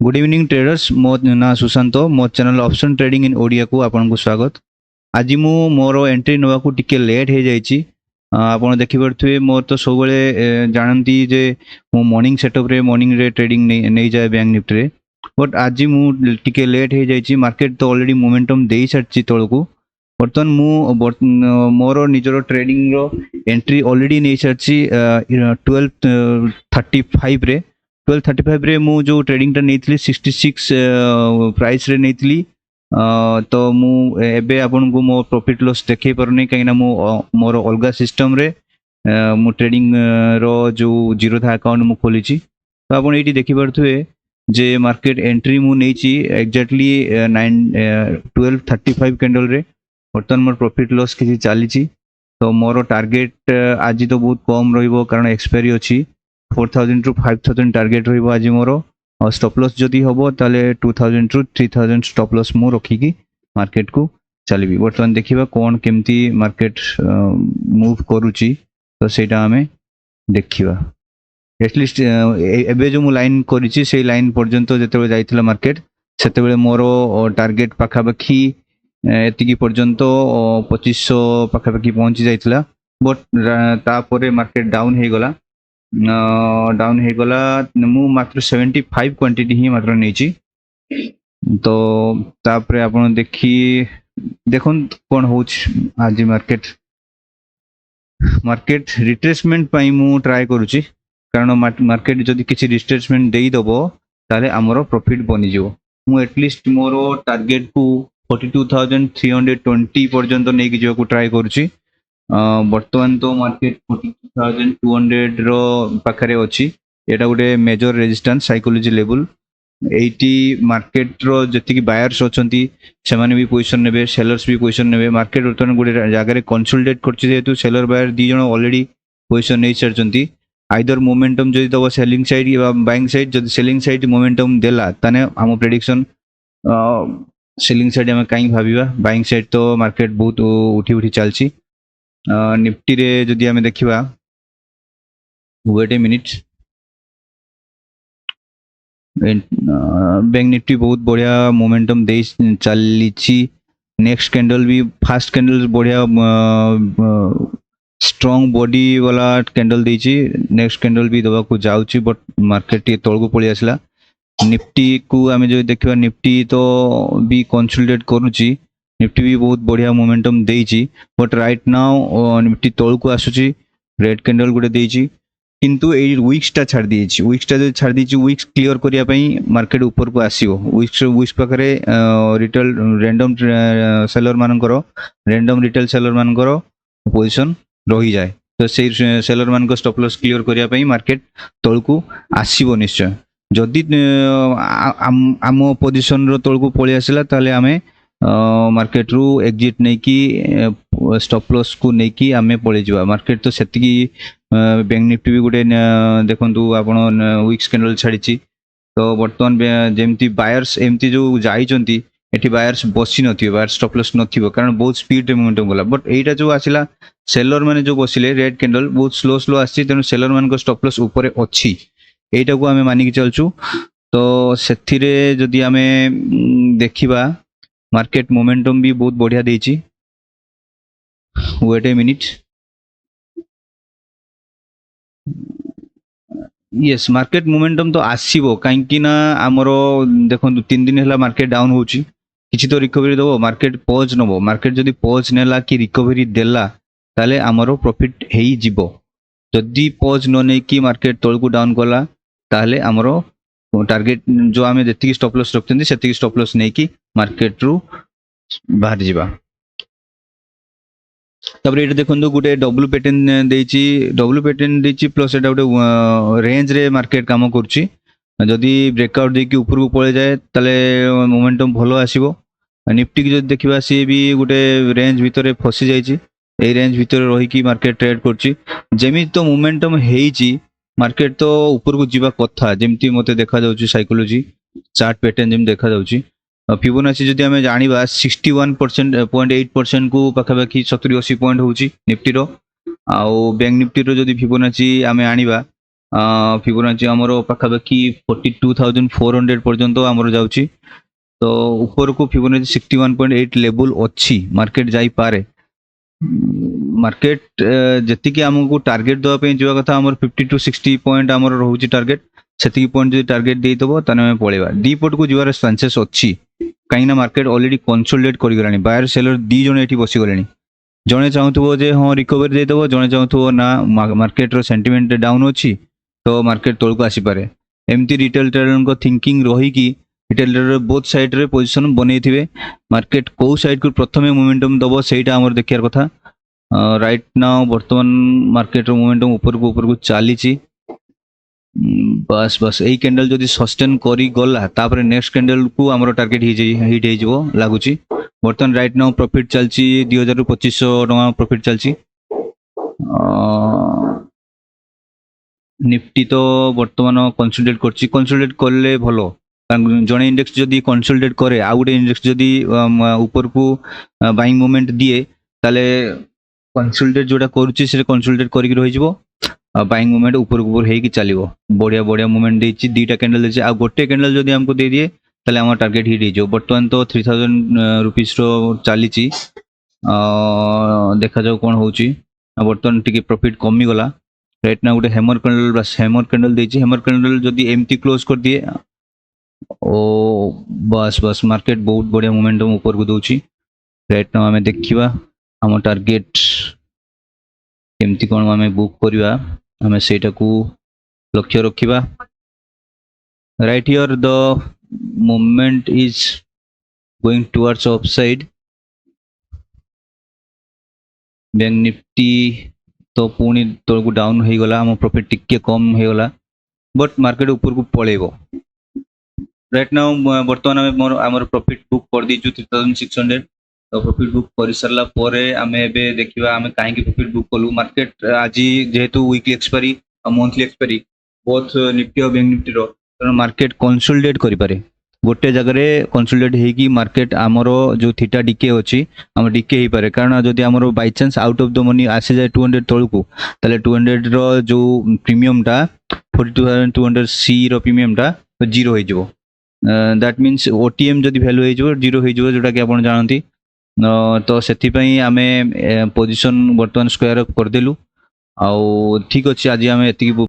Good evening traders मो ना सुशांत मो channel option trading in Odia को आपन को स्वागत। आज मु मोर एंट्री नवा को टिके लेट हो जाइछि। आपण देखि परथुए मोर तो सब बेले जानती जे मो मॉर्निंग सेटअप रे मॉर्निंग रे ट्रेडिंग नहीं जाए बैंक निफ्टी रे। बट आज मु टिके लेट हो जाइछि। मार्केट तो ऑलरेडी मोमेंटम देई सारछि तळको। बर्तन मु मोर निजरो ट्रेडिंग रो एंट्री ऑलरेडी नहीं सारछि 12:35 रे 12:35 रे मु जो ट्रेडिंग टा नहीं 66 प्राइस रे नहीं तो मु एबे आपन को मो प्रॉफिट लॉस देखै परनी कहीं ना मु मोर अलगा सिस्टम रे मु ट्रेडिंग रो जो जीरो था अकाउंट मु खोली छी। तो आपन एटी देखि परथुए जे मार्केट एंट्री मु नै छी एग्जैक्टली 12:35 कैंडल रे। बर्तन मोर प्रॉफिट लॉस किसी चली छी। तो मोर टारगेट आज तो बहुत कम रहिबो कारण एक्सपायरी अछि 4000 टू 5000 टारगेट रहिबो आज मोर। और स्टॉप लॉस जदि हबो ताले 2000 टू 3000 स्टॉप लॉस मु रखिकी मार्केट को चलबी। बर्तमान देखिबा कोन केमती मार्केट मूव करूची तो सेटा हमें देखिबा। एटलिस्ट एबे जो मु लाइन करिची से लाइन पर्यंत जेतेबे जाइथिला मार्केट सेतेबे मोर टारगेट पाखापाखी एतिकी पर्यंत 2500 पाखापाखी पहुंची जाइथिला। बट तापरे मार्केट डाउन हे गला मु मात्र 75 क्वांटिटी ही मात्र नेची। तो तापरे आपण देखुन कोन होछ आज मार्केट रिट्रेसमेंट पाई मु ट्राई करूची कारण मार्केट जदि किछि रिट्रेसमेंट देई दबो ताले हमरो प्रॉफिट बनि जिवो। मु एटलिस्ट मोरो टारगेट को 42320 पर्यंत नै कि जिवो को ट्राई करूची। बर्तमान तो मार्केट 42200 रो पाखरे अछि। एटा गोटे major resistance psychology level. 80 market रो जति कि बायर्स अछंती सेमाने भी पोजीशन नेबे सेलर्स भी पोजीशन नेबे। मार्केट बर्तमान गोटे जगह रे कंसोलिडेट करछि जेतु सेलर बायर दी जण ऑलरेडी पोजीशन नै सरचंती। आइदर मोमेंटम जदि दबो सेलिंग साइड या बाइंग साइड जदि सेलिंग साइड मोमेंटम देला ताने हम प्रेडिक्शन सेलिंग साइड हम काई भाबिबा। बाइंग साइड तो मार्केट बहुत उठी उठी चलछि। निफ्टी रे जदि हमें देखिबा wait a minute bank Nifty बहुत बढ़िया मोमेंटम दे चली। नेक्स्ट कैंडल भी फास्ट कैंडल बढ़िया स्ट्रॉन्ग बॉडी वाला कैंडल देछि। नेक्स्ट कैंडल भी दबा को जाउछि बट मार्केट टी तळ को पळि आसला। निफ्टी को हमें जो देखिबा निफ्टी तो भी कंसोलिडेट करूछि। निफ्टी भी बहुत बढ़िया मोमेंटम देछि बट राइट नाउ निफ्टी तळ को आसुछि। रेड कैंडल गुडे देछि किंतु ए वीक्स टा छाड़ दिछि। वीक्स टा जो छाड़ दिछि वीक्स क्लियर करिया पई मार्केट ऊपर को आसीबो। वीक्स पाखरे रिटेल रैंडम सेलर मानकर रैंडम रिटेल सेलर मानकर पोजीशन रही जाए। तो से सेलर मान को स्टॉप लॉस क्लियर करिया पई मार्केट तळ को आसीबो निश्चय। जदि आम पोजीशन रो तळ को पळि आसिला ताले हमें मार्केट रू एग्जिट नहीं कि स्टॉप लॉस को नहीं कि आमे पळि जिवा। मार्केट तो सेतिकी बैंक निफ्टी भी गोटे देखंतु आपण वीक्स कैंडल छाड़ीची। तो बर्तमान जेमती बायर्स एमती जो जाइचंती एठी बायर्स बसी नथिबो बायर स्टॉप लॉस नथिबो कारण बहुत स्पीड रे मोमेंटम गला। बट एटा जो आसिला सेलर माने जो बसिले रेड कैंडल बहुत स्लो स्लो आसी तेनु सेलर मान को स्टॉप लॉस ऊपर अछि एटा को हमें मानि कि चलछु। तो सेथिरे जदि हमें देखिबा मार्केट मोमेंटम भी बहुत बढ़िया देछि। Wait a minute yes market momentum तो आसीबो काहेकि ना हमरो देखंतु 3 दिन हला मार्केट डाउन होछि किछि तो रिकवरी दबो मार्केट पॉज नबो। मार्केट जदि पॉज नेला कि रिकवरी देला ताले हमरो प्रॉफिट हेई जिवो। जदि पॉज न नै कि मार्केट तळ को डाउन कला ताले हमरो टारगेट जो हमें जति स्टॉप लॉस रखतंदी सेति स्टॉप लॉस नै कि मार्केट रू बाहर जिबा। तब ये देखो गोटे डब्ल्यू पैटर्न देछि प्लस एटा गोटे रेंज रे मार्केट काम करछि। जदि ब्रेकआउट देकी ऊपर को पळे जाए ताले मोमेंटम भलो आसीबो। निफ्टी की जदि देखिबा सी भी गोटे रेंज भितरे फसी जाइछि। ए रेंज भितरे रही कि मार्केट ट्रेड करछि। जेमि तो मोमेंटम हेइछि मार्केट तो ऊपर को जीवा कथा जेमति मते देखा जाउछि साइकोलॉजी चार्ट पैटर्न जेम देखा जाउछि। फिबोनाची जदि हमें जानिबा 61.8% को पाखापाखी 70-80 पॉइंट होउछि निफ्टी रो। आउ बैंक निफ्टी रो जदि फिबोनाची हमें आनिबा फिबोनाची आमर पाखापाखि 42,400 पर्यंत आमर जाउची तो ऊपर को फिबोनाची 61.8 लेवल अच्छी मार्केट जाई पारे मार्केट जति आमको टार्गेट देवाई जावा कथा आमर 50 to 60 पॉइंट आमर रोचे टार्गेट से पॉइंट जो टार्गेट देदेव ताने पलैया दी पट को जीवार चांसेस अच्छी कहीं मार्केट ऑलरेडी कंसोलिडेट कर बायर सेलर दी जन ये बसीगले जड़े चाहूब जे हाँ रिकवरी देदेव जड़े चाहूब ना मार्केट रो सेंटिमेंट डाउन अच्छी तो मार्केट तौक आसीपे एमती रिटेल ट्रेडर थिंकिंग रहीकि रिटेल ट्रेडर बोथ साइड रे पोजिशन बनई थे मार्केट कौ साइड को प्रथम मोमेंटम दब से देखार कथा राइट नाउ बर्तमान मार्केट रो मोमेंटम ऊपर को चली बस बस यही कैंडल जदि सस्टेन करी गला तापर नेक्स्ट कैंडल को आमर टार्गेट हिट हो लगुच बर्तमान राइट नाउ प्रॉफिट चलची 2000 रु 2500 टका प्रॉफिट चलची निफ्टी तो बर्तमान कंसोलिडेट करले भलो जड़े इंडेक्स जदि कंसोलिडेट करे आ गोटे इंडेक्स जदि ऊपर को बाइंग मोमेंट दिए ताले कंसोलिडेट जोटा करुच्ची से कंसोलिडेट करके रही बाइंग मोमेंट ऊपर ऊपर होगी चलो बढ़िया बढ़िया मोमेंट देती दीटा कैंडल देती आ गोटे कैंडल जदि हमको दे दिए ताले आम टार्गेट हिट हो बर्तमान तो 3000 रुपीस रो चली देखा जाऊ कौन होची बर्तमान टी प्रॉफिट कमी गला राइट ना गोटे हेमर कैंडल बस हेमर कैंडल देती हेमर कैंडल जदि एमती क्लोज कर दिए ओ बस बस मार्केट बहुत बढ़िया मोमेंटम ऊपर को दौची राइट ना आम देखा आम टार्गेट केमती कौन आम बुक करवा आम से लक्ष्य रखा right here the movement is going towards upside bank Nifty तो पुणी तौक डाउन हो गला आम प्रॉफिट टिके कम हो गला बट मार्केट ऊपर को पलैब राइट नाउ बर्तमान आम प्रॉफिट बुक कर दीचु 3600 तो प्रॉफिट बुक कर सारा आम देखा आम कहीं प्रॉफिट बुक कलु मार्केट आज जेहेतु weekly expiry monthly expiry both Nifty और बैंक निफ्टी रो मार्केट कंसोलिडेट करें गोटे जगह कंसोलिडेट होगी मार्केट आमर जो थीटा डीके अच्छी आम डीके हो पारे कारण जदि आमर by chance out of the money आसी जाए 200 तौक ताले 200 रो जो प्रीमियम टा 42,200 सी रो प्रीमियम टा जीरो हो दैट मीन्स ओटीएम जदि वैल्यू हो जीरो हो जोटा कि आप जानती तो से आम पोजिशन बर्तमान स्क्वायर अप करदेलु आउ ठीक अच्छे आज आम ये